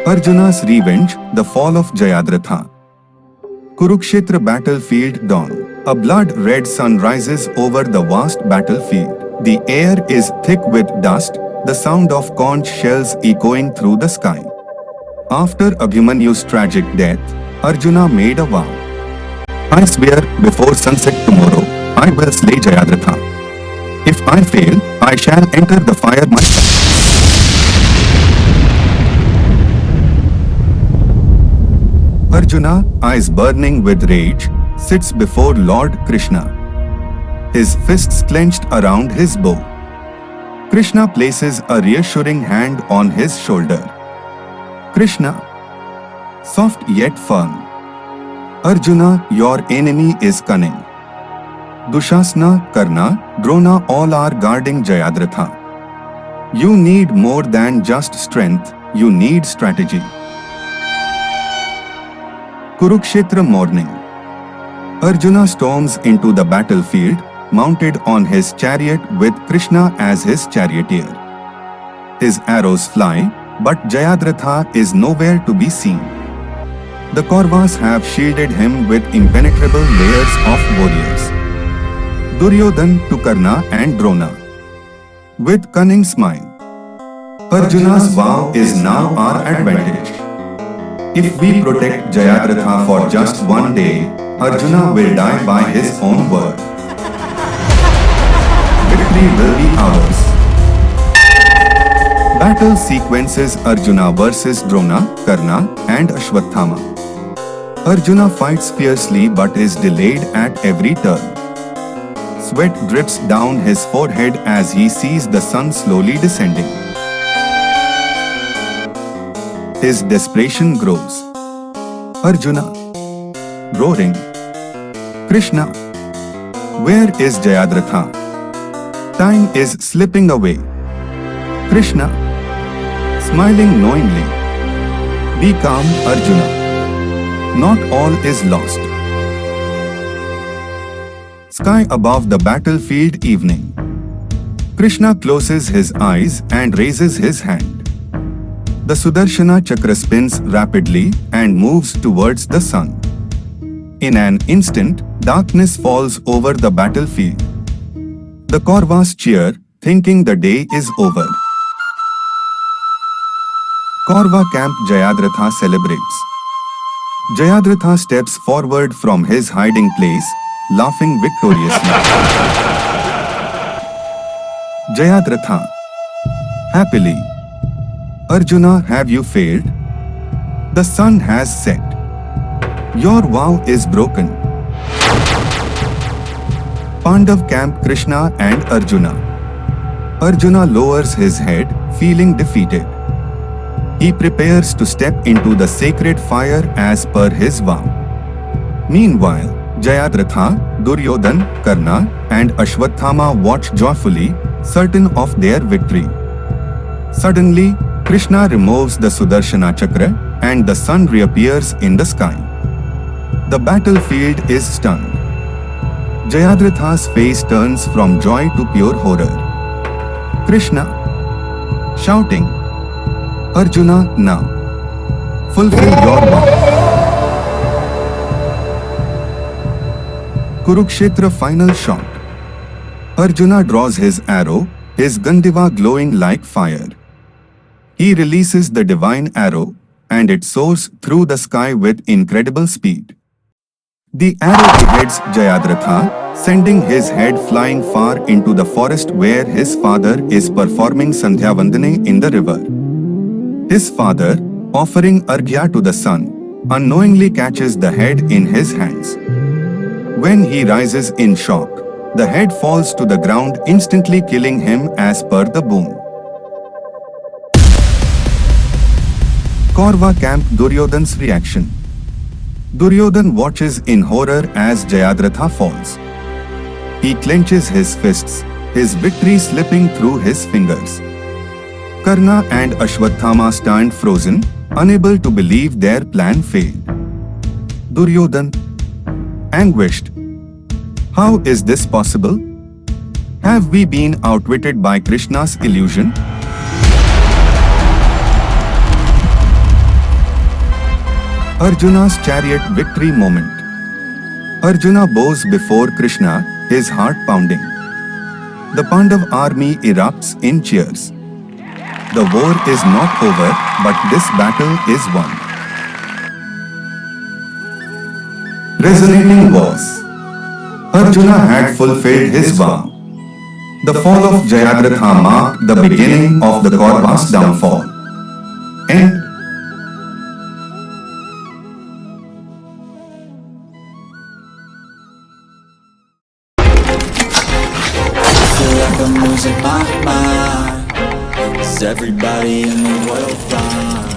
Arjuna's revenge, the fall of Jayadratha. Kurukshetra battlefield dawn. A blood-red sun rises over the vast battlefield. The air is thick with dust, the sound of conch shells echoing through the sky. After Abhimanyu's tragic death, Arjuna made a vow. I swear, before sunset tomorrow, I will slay Jayadratha. If I fail, I shall enter the fire myself. Arjuna, eyes burning with rage, sits before Lord Krishna. His fists clenched around his bow. Krishna places a reassuring hand on his shoulder. Krishna, soft yet firm. Arjuna, your enemy is cunning. Dushasana, Karna, Drona all are guarding Jayadratha. You need more than just strength, you need strategy. Kurukshetra morning. Arjuna storms into the battlefield, mounted on his chariot with Krishna as his charioteer. His arrows fly, but Jayadratha is nowhere to be seen. The Kauravas have shielded him with impenetrable layers of warriors. Duryodhan to Karna and Drona. With cunning smile. Arjuna's vow is now our advantage. If we protect Jayadratha for just one day, Arjuna will die by his own word. Victory will be ours. Battle sequences Arjuna versus Drona, Karna, and Ashwathama. Arjuna fights fiercely but is delayed at every turn. Sweat drips down his forehead as he sees the sun slowly descending. His desperation grows. Arjuna, roaring. Krishna, where is Jayadratha? Time is slipping away. Krishna, smiling knowingly. Be calm, Arjuna. Not all is lost. Sky above the battlefield evening. Krishna closes his eyes and raises his hand. The Sudarshana Chakra spins rapidly and moves towards the sun. In an instant, darkness falls over the battlefield. The Kauravas cheer, thinking the day is over. Kaurava camp Jayadratha celebrates. Jayadratha steps forward from his hiding place, laughing victoriously. Jayadratha, happily. Arjuna, have you failed? The sun has set. Your vow is broken. Pandav camp Krishna and Arjuna. Arjuna lowers his head, feeling defeated. He prepares to step into the sacred fire as per his vow. Meanwhile, Jayadratha, Duryodhan, Karna, and Ashwathama watch joyfully, certain of their victory. Suddenly, Krishna removes the Sudarshana Chakra and the sun reappears in the sky. The battlefield is stunned. Jayadratha's face turns from joy to pure horror. Krishna, shouting, Arjuna, now, fulfill your vow. Kurukshetra final shot. Arjuna draws his arrow, his Gandiva glowing like fire. He releases the divine arrow, and it soars through the sky with incredible speed. The arrow beheads Jayadratha, sending his head flying far into the forest where his father is performing Sandhya Vandane in the river. His father, offering Arghya to the sun, unknowingly catches the head in his hands. When he rises in shock, the head falls to the ground, instantly killing him as per the boon. Kaurava camp Duryodhan's reaction. Duryodhan watches in horror as Jayadratha falls. He clenches his fists, his victory slipping through his fingers. Karna and Ashwathama stand frozen, unable to believe their plan failed. Duryodhan, anguished. How is this possible? Have we been outwitted by Krishna's illusion? Arjuna's chariot victory moment. Arjuna bows before Krishna, his heart pounding. The Pandav army erupts in cheers. The war is not over, but this battle is won. Resonating voice. Arjuna had fulfilled his vow. The fall of Jayadratha marked the beginning of the Kauravas' downfall. End. Feel like I'm losing my mind. Is everybody in the world blind?